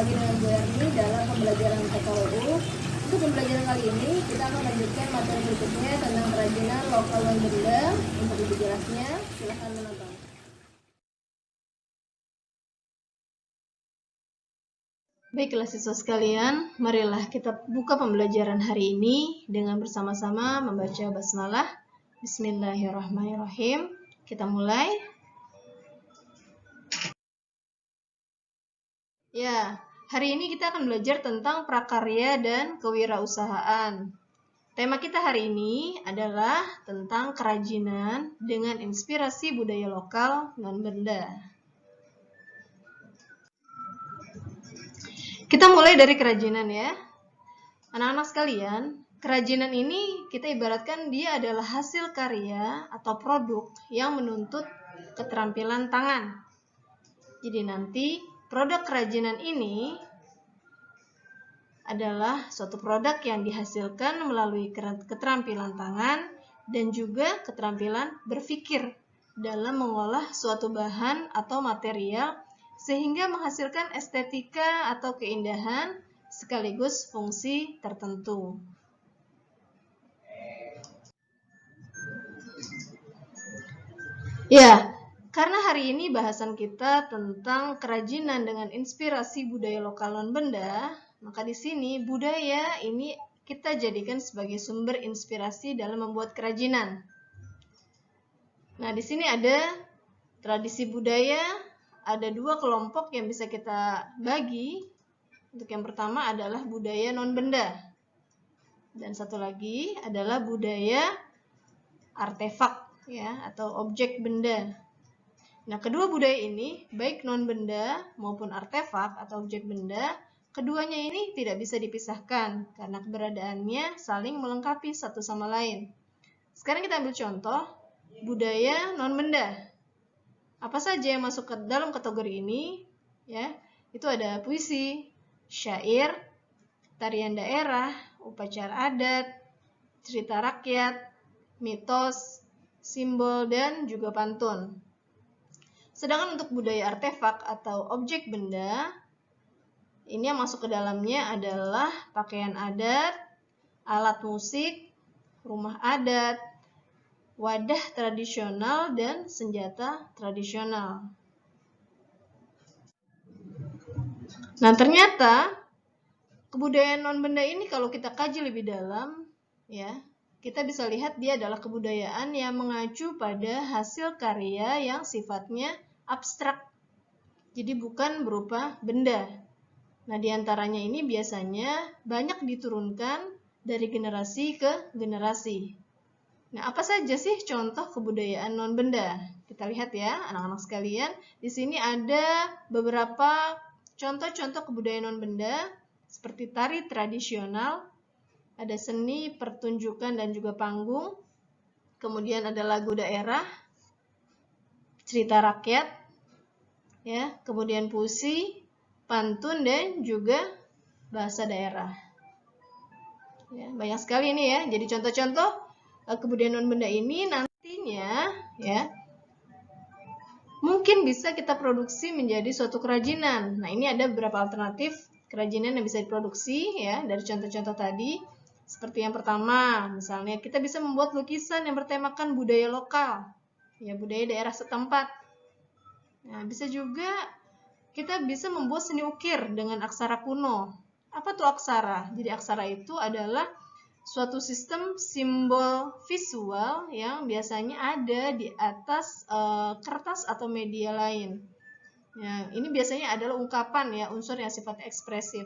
lagi dengan Bu Erni dalam pembelajaran PKUU. Untuk pembelajaran kali ini, kita akan lanjutkan materi berikutnya tentang kerajinan lokal non benda. Untuk lebih jelasnya, silahkan menonton. Baiklah siswa sekalian, marilah kita buka pembelajaran hari ini dengan bersama-sama membaca basmalah. Bismillahirrahmanirrahim. Kita mulai. Ya, hari ini kita akan belajar tentang prakarya dan kewirausahaan. Tema kita hari ini adalah tentang kerajinan dengan inspirasi budaya lokal non-benda. Kita mulai dari kerajinan ya. Anak-anak sekalian, kerajinan ini kita ibaratkan dia adalah hasil karya atau produk yang menuntut keterampilan tangan. Jadi nanti produk kerajinan ini adalah suatu produk yang dihasilkan melalui keterampilan tangan dan juga keterampilan berpikir dalam mengolah suatu bahan atau material sehingga menghasilkan estetika atau keindahan sekaligus fungsi tertentu. Ya, karena hari ini bahasan kita tentang kerajinan dengan inspirasi budaya lokal non-benda, maka di sini budaya ini kita jadikan sebagai sumber inspirasi dalam membuat kerajinan. Nah, di sini ada tradisi budaya, ada dua kelompok yang bisa kita bagi. Untuk yang pertama adalah budaya non-benda. Dan satu lagi adalah budaya artefak ya atau objek benda. Nah, kedua budaya ini baik non-benda maupun artefak atau objek benda, keduanya ini tidak bisa dipisahkan karena keberadaannya saling melengkapi satu sama lain. Sekarang kita ambil contoh budaya non-benda. Apa saja yang masuk ke dalam kategori ini? Ya, itu ada puisi, syair, tarian daerah, upacara adat, cerita rakyat, mitos, simbol, dan juga pantun. Sedangkan untuk budaya artefak atau objek benda, ini yang masuk ke dalamnya adalah pakaian adat, alat musik, rumah adat, wadah tradisional, dan senjata tradisional. Nah, ternyata kebudayaan non-benda ini kalau kita kaji lebih dalam, ya, kita bisa lihat dia adalah kebudayaan yang mengacu pada hasil karya yang sifatnya abstrak. Jadi bukan berupa benda. Nah, diantaranya ini biasanya banyak diturunkan dari generasi ke generasi. Nah, apa saja sih contoh kebudayaan non-benda? Kita lihat ya, anak-anak sekalian. Di sini ada beberapa contoh-contoh kebudayaan non-benda seperti tari tradisional, ada seni, pertunjukan, dan juga panggung. Kemudian ada lagu daerah, cerita rakyat, ya, kemudian puisi, pantun, dan juga bahasa daerah. Ya, banyak sekali ini ya. Jadi contoh-contoh kebudayaan non-benda ini nantinya ya mungkin bisa kita produksi menjadi suatu kerajinan. Nah, ini ada beberapa alternatif kerajinan yang bisa diproduksi ya dari contoh-contoh tadi. Seperti yang pertama, misalnya kita bisa membuat lukisan yang bertemakan budaya lokal, ya budaya daerah setempat. Nah, bisa juga kita bisa membuat seni ukir dengan aksara kuno. Apa tuh aksara? Jadi aksara itu adalah suatu sistem simbol visual yang biasanya ada di atas kertas atau media lain. Ya, ini biasanya adalah ungkapan ya, unsur yang sifat ekspresif.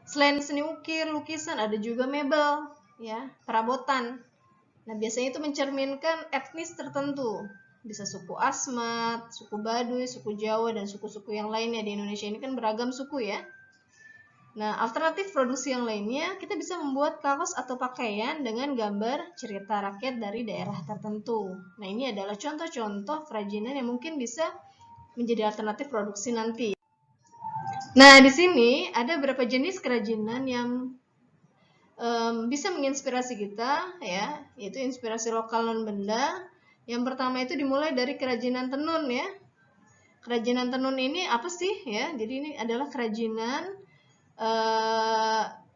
Selain seni ukir, lukisan, ada juga mebel, ya, perabotan. Nah, biasanya itu mencerminkan etnis tertentu. Bisa suku Asmat, suku Baduy, suku Jawa, dan suku-suku yang lainnya. Di Indonesia ini kan beragam suku ya. Nah, alternatif produksi yang lainnya, kita bisa membuat kaos atau pakaian dengan gambar cerita rakyat dari daerah tertentu. Nah, ini adalah contoh-contoh kerajinan yang mungkin bisa menjadi alternatif produksi nanti. Nah, di sini ada beberapa jenis kerajinan yang bisa menginspirasi kita, ya, yaitu inspirasi lokal non-benda. Yang pertama itu dimulai dari kerajinan tenun, ya. kerajinan tenun ini apa sih ya? Jadi ini adalah kerajinan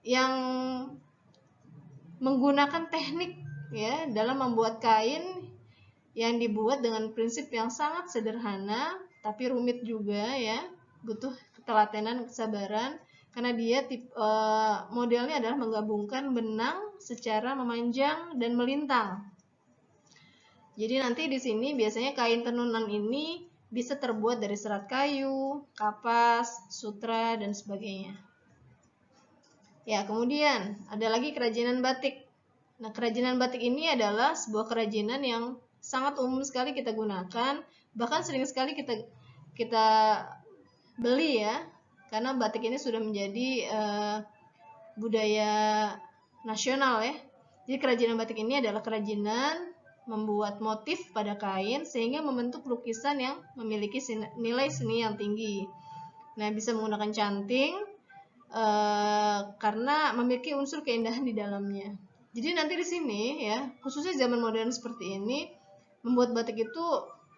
yang menggunakan teknik ya dalam membuat kain yang dibuat dengan prinsip yang sangat sederhana tapi rumit juga ya, butuh ketelatenan, kesabaran karena dia modelnya adalah menggabungkan benang secara memanjang dan melintang. Jadi nanti di sini biasanya kain tenunan ini bisa terbuat dari serat kayu, kapas, sutra, dan sebagainya. Ya, kemudian ada lagi kerajinan batik. Nah, kerajinan batik ini adalah sebuah kerajinan yang sangat umum sekali kita gunakan, bahkan sering sekali kita beli ya, karena batik ini sudah menjadi budaya nasional ya. Jadi kerajinan batik ini adalah kerajinan membuat motif pada kain sehingga membentuk lukisan yang memiliki nilai seni yang tinggi. Nah, bisa menggunakan canting karena memiliki unsur keindahan di dalamnya. Jadi nanti di sini ya, khususnya zaman modern seperti ini, membuat batik itu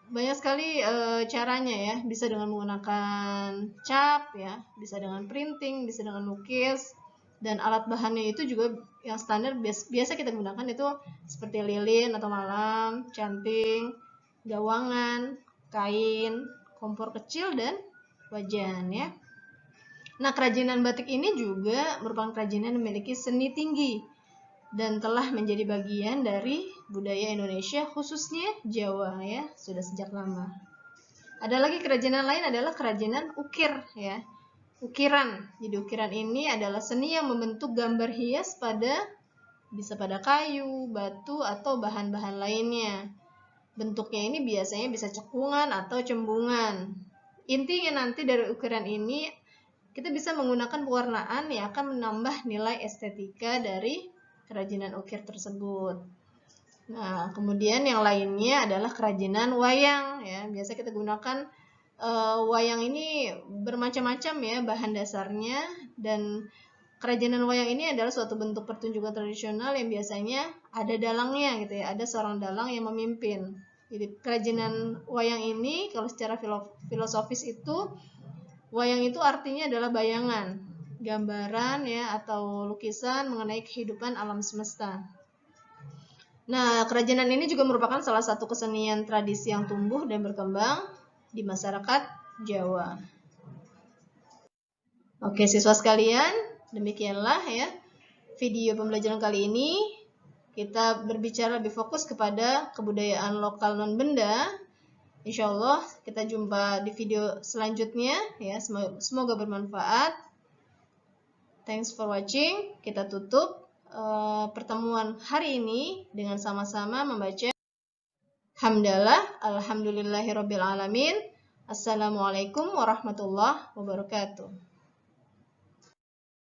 banyak sekali caranya ya. Bisa dengan menggunakan cap ya, bisa dengan printing, bisa dengan lukis, dan alat bahannya itu juga yang standar biasa kita gunakan itu seperti lilin atau malam, canting, gawangan, kain, kompor kecil, dan wajan ya. Nah, kerajinan batik ini juga merupakan kerajinan yang memiliki seni tinggi dan telah menjadi bagian dari budaya Indonesia, khususnya Jawa ya, sudah sejak lama. Ada lagi kerajinan lain adalah kerajinan ukir ya. Ukiran. Jadi ukiran ini adalah seni yang membentuk gambar hias bisa pada kayu, batu, atau bahan-bahan lainnya. Bentuknya ini biasanya bisa cekungan atau cembungan. Intinya nanti dari ukiran ini kita bisa menggunakan pewarnaan yang akan menambah nilai estetika dari kerajinan ukir tersebut. Nah, kemudian yang lainnya adalah kerajinan wayang ya. Biasa kita gunakan wayang ini bermacam-macam ya bahan dasarnya, dan kerajinan wayang ini adalah suatu bentuk pertunjukan tradisional yang biasanya ada dalangnya gitu ya, ada seorang dalang yang memimpin. Jadi kerajinan wayang ini kalau secara filosofis itu, wayang itu artinya adalah bayangan, gambaran ya atau lukisan mengenai kehidupan alam semesta. Nah, kerajinan ini juga merupakan salah satu kesenian tradisi yang tumbuh dan berkembang di masyarakat Jawa. Oke, siswa sekalian, demikianlah ya video pembelajaran kali ini. Kita berbicara lebih fokus kepada kebudayaan lokal non-benda. Insya Allah kita jumpa di video selanjutnya ya. Semoga bermanfaat. Thanks for watching. Kita tutup pertemuan hari ini dengan sama-sama membaca Hamdalah, alhamdulillahirabbil alamin. Assalamualaikum warahmatullahi wabarakatuh.